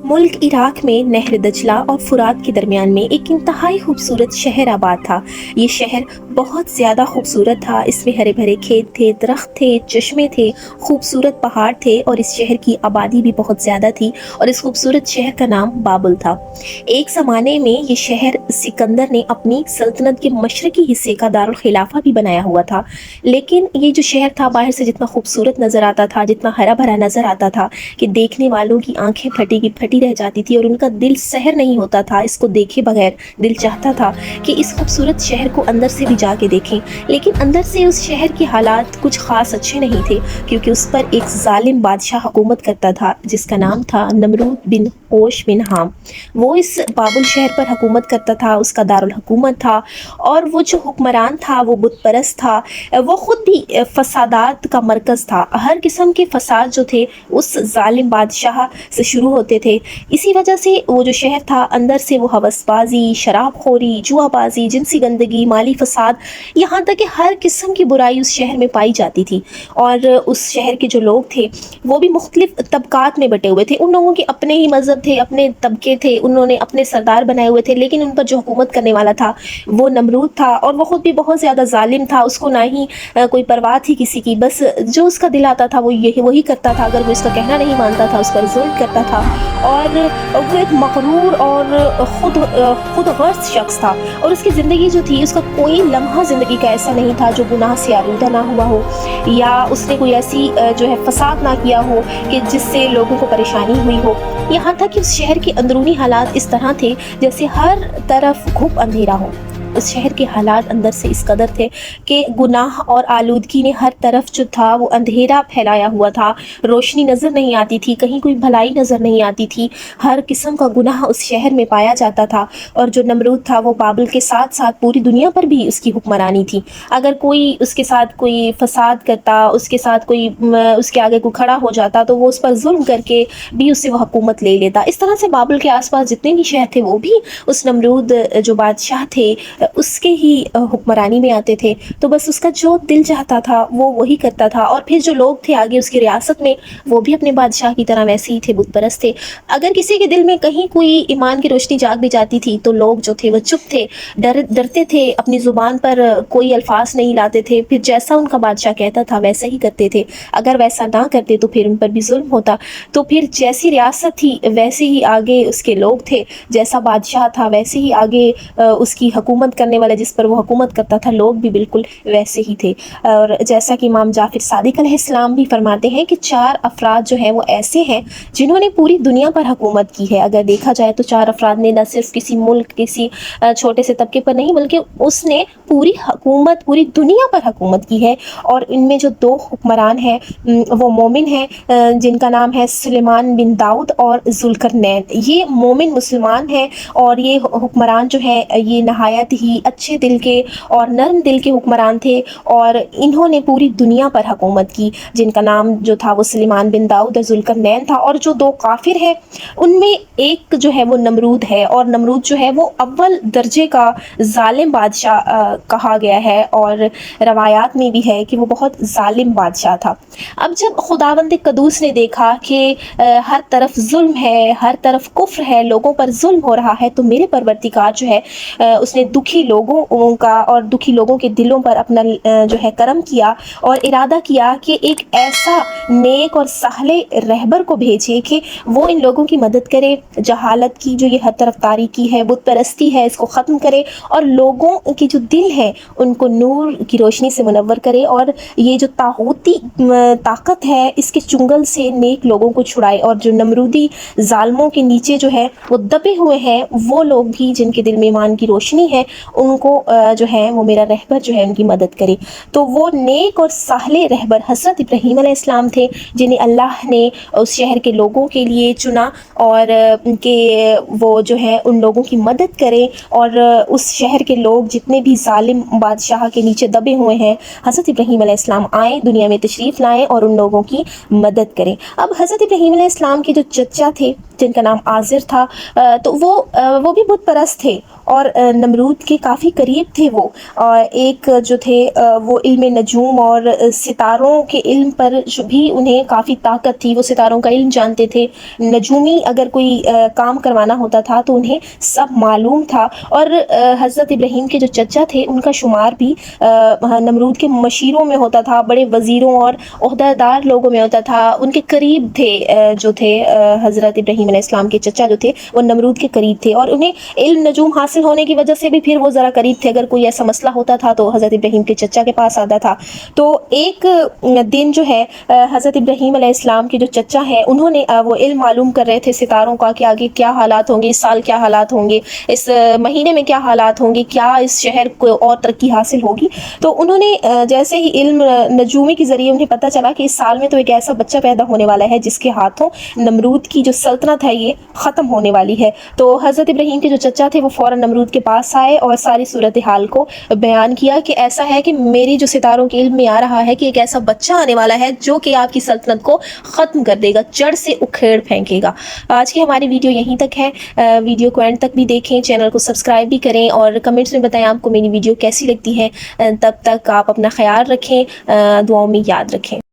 मुल्क इराक में नहर दजला और फुरात के दरमियान में एक इंतहाई खूबसूरत शहर आबाद था। ये शहर बहुत ज़्यादा खूबसूरत था। इसमें हरे भरे खेत थे, दरख्त थे, चश्मे थे, खूबसूरत पहाड़ थे और इस शहर की आबादी भी बहुत ज़्यादा थी और इस खूबसूरत शहर का नाम बाबुल था। एक ज़माने में ये शहर सिकंदर ने अपनी सल्तनत के मशरकी हिस्से का दारुल खिलाफा भी बनाया हुआ था। लेकिन ये जो शहर था बाहर से जितना खूबसूरत नज़र आता था, जितना हरा भरा नज़र आता था कि देखने वालों की आंखें फटी की फटी रह जाती थी और उनका दिल सहर नहीं होता था। इसको देखे बगैर दिल चाहता था कि इस खूबसूरत शहर को अंदर से भी जाके देखें। लेकिन अंदर से उस शहर के हालात कुछ ख़ास अच्छे नहीं थे, क्योंकि उस पर एक जालिम बादशाह हुकूमत करता था जिसका नाम था नमरूद बिन होश बिन हाम। वो इस बाबुल शहर पर हुकूमत करता था, उसका दारुल हुकूमत था और वो जो हुक्मरान था वो बुत परस्त था। वो ख़ुद भी फसादात का मरकज़ था। हर किस्म के फसाद जो थे उस जालिम बादशाह से शुरू होते थे। इसी वजह से वो जो शहर था अंदर से वो हवसबाजी, शराबखोरी, जुआबाजी, जिनसी गंदगी, माली फसाद, यहाँ तक कि हर किस्म की बुराई उस शहर में पाई जाती थी। और उस शहर के जो लोग थे वो भी मुख्तलिफ तबकात में बटे हुए थे। उन लोगों के अपने ही मज़हब थे, अपने तबके थे, उन्होंने अपने सरदार बनाए हुए थे, लेकिन उन पर जो हुकूमत करने वाला था वो नमरूद था और वो ख़ुद भी बहुत ज़्यादा जालिम था। उसको ना ही कोई परवाह थी किसी की, बस जो उसका दिल आता था वो यही वही करता था। अगर वो इसका कहना नहीं मानता था उस पर जुल्म करता था और वो एक मगरूर और खुद गर्ज शख्स था। और उसकी ज़िंदगी जो थी, उसका कोई लम्हा ज़िंदगी का ऐसा नहीं था जो गुनाह से आलूदा ना हुआ हो या उसने कोई ऐसी जो है फसाद ना किया हो कि जिससे लोगों को परेशानी हुई हो। यहाँ तक कि उस शहर के अंदरूनी हालात इस तरह थे जैसे हर तरफ घुप अंधेरा हो। उस शहर के हालात अंदर से इस कदर थे कि गुनाह और आलूदगी ने हर तरफ जो था वो अंधेरा फैलाया हुआ था। रोशनी नज़र नहीं आती थी, कहीं कोई भलाई नज़र नहीं आती थी। हर किस्म का गुनाह उस शहर में पाया जाता था। और जो नमरूद था वो बाबुल के साथ साथ पूरी दुनिया पर भी उसकी हुक्मरानी थी। अगर कोई उसके साथ कोई फसाद करता, उसके साथ कोई उसके आगे कोई खड़ा हो जाता तो वो उस पर जुल्म करके भी उससे वो हुकूमत ले लेता। इस तरह से बाबुल के आसपास जितने भी शहर थे वो भी उस नमरूद जो बादशाह थे उसके ही हुक्मरानी में आते थे। तो बस उसका जो दिल चाहता था वो वही करता था। और फिर जो लोग थे आगे उसकी रियासत में वो भी अपने बादशाह की तरह वैसे ही थे, बुत परस्त थे। अगर किसी के दिल में कहीं कोई ईमान की रोशनी जाग भी जाती थी तो लोग जो थे वो चुप थे, डरते थे, अपनी ज़ुबान पर कोई अल्फाज नहीं लाते थे। फिर जैसा उनका बादशाह कहता था वैसा ही करते थे। अगर वैसा ना करते तो फिर उन पर भी जुल्म होता। तो फिर जैसी रियासत थी वैसे ही आगे उसके लोग थे, जैसा बादशाह था वैसे ही आगे उसकी हुकूमत करने वाला जिस पर वो हुकूमत करता था लोग भी बिल्कुल वैसे ही थे। और जैसा कि इमाम जाफर सादिक अलैहिस्सलाम भी फरमाते हैं कि 4 अफराद जो हैं वो ऐसे हैं जिन्होंने पूरी दुनिया पर हुकूमत की है। अगर देखा जाए तो 4 अफराद ने न सिर्फ किसी मुल्क, किसी छोटे से तबके पर नहीं, बल्कि उसने पूरी हुकूमत, पूरी दुनिया पर हुकूमत की है। और इनमें जो 2 हुक्मरान हैं वो मोमिन हैं जिनका नाम है सुलेमान बिन दाऊद और जुल्करनैन। ये मोमिन मुसलमान हैं और ये हुक्मरान जो है ये नहायत ही अच्छे दिल के और नरम दिल के हुक्मरान थे और इन्होंने पूरी दुनिया पर हुकूमत की, जिनका नाम जो था वो सुलेमान बिन दाऊद और जुल्करनैन था। और जो 2 काफिर हैं उनमें एक जो है वो नमरूद है और नमरूद जो है वो अव्वल दर्जे का जालिम बादशाह कहा गया है और रवायात में भी है कि वो बहुत जालिम बादशाह था। अब जब खुदावंद कदूस ने देखा कि हर तरफ जुल्म है, हर तरफ कुफ्र है, लोगों पर जुल्म हो रहा है, तो मेरे परवरदिगार जो है उसने दुखी लोगों का और दुखी लोगों के दिलों पर अपना जो है करम किया और इरादा किया कि एक ऐसा नेक और साहले रहबर को भेजे कि वो इन लोगों की मदद करे। जहालत की जो ये हर तरफ तारीकी है, बुत परस्ती है, इसको ख़त्म करे और लोगों के जो दिल हैं उनको नूर की रोशनी से मुनव्वर करे और ये जो तागूती ताकत है इसके चुंगल से नेक लोगों को छुड़ाए। और जो नमरूदी जालमों के नीचे जो है वो दबे हुए हैं वो लोग भी जिनके दिल में ईमान की रोशनी है उनको जो है वो मेरा रहबर जो है उनकी मदद करे। तो वो नेक और साहले रहबर हज़रत इब्राहीम अलैहिस्सलाम थे जिन्हें अल्लाह ने उस शहर के लोगों के लिए चुना और उनके वो जो है उन लोगों की मदद करें और उस शहर के लोग जितने भी जालिम बादशाह के नीचे दबे हुए हैं हज़रत इब्राहीम अलैहिस्सलाम आए, दुनिया में तशरीफ़ लाएँ और उन लोगों की मदद करें। अब हज़रत इब्राहीम अलैहिस्सलाम के जो चचा थे جن کا نام آزر تھا، تو وہ بھی بت پرست تھے اور نمرود کے کافی قریب تھے وہ، اور ایک جو تھے وہ علم نجوم اور ستاروں کے علم پر جو بھی انہیں کافی طاقت تھی، وہ ستاروں کا علم جانتے تھے، نجومی اگر کوئی کام کروانا ہوتا تھا تو انہیں سب معلوم تھا، اور حضرت ابراہیم کے جو چچا تھے ان کا شمار بھی نمرود کے مشیروں میں ہوتا تھا، بڑے وزیروں اور عہدہ دار لوگوں میں ہوتا تھا، ان کے قریب تھے، جو تھے حضرت ابراہیم علیہ السلام کے چچا جو تھے وہ نمرود کے قریب تھے، اور انہیں علم نجوم حاصل ہونے کی وجہ سے بھی پھر وہ ذرا قریب تھے، اگر کوئی ایسا مسئلہ ہوتا تھا تو حضرت ابراہیم کے چچا کے پاس آتا تھا۔ تو ایک دن جو ہے حضرت ابراہیم علیہ السلام کے جو چچا ہیں انہوں نے وہ علم معلوم کر رہے تھے ستاروں کا کہ آگے کیا حالات ہوں گے، اس سال کیا حالات ہوں گے، اس مہینے میں کیا حالات ہوں گے، کیا اس شہر کو اور ترقی حاصل ہوگی۔ تو انہوں نے جیسے ہی علم نجومی کے ذریعے انہیں پتہ چلا کہ اس سال میں تو ایک ایسا بچہ پیدا ہونے والا ہے جس کے ہاتھوں نمرود کی جو سلطنت ہے یہ ختم ہونے والی ہے، تو حضرت ابراہیم کے جو چچا تھے وہ فوراً نمرود کے پاس آئے اور ساری صورتحال کو بیان کیا کہ ایسا ہے کہ میری جو ستاروں کے علم میں آ رہا ہے کہ ایک ایسا بچہ آنے والا ہے جو کہ آپ کی سلطنت کو ختم کر دے گا، جڑ سے اکھیڑ پھینکے گا۔ آج کی ہماری ویڈیو یہیں تک ہے، ویڈیو کو اینڈ تک بھی دیکھیں، چینل کو سبسکرائب بھی کریں اور کمنٹس میں بتائیں آپ کو میری ویڈیو کیسی لگتی ہے۔ تب تک آپ اپنا خیال رکھیں، دعاؤں میں یاد رکھیں۔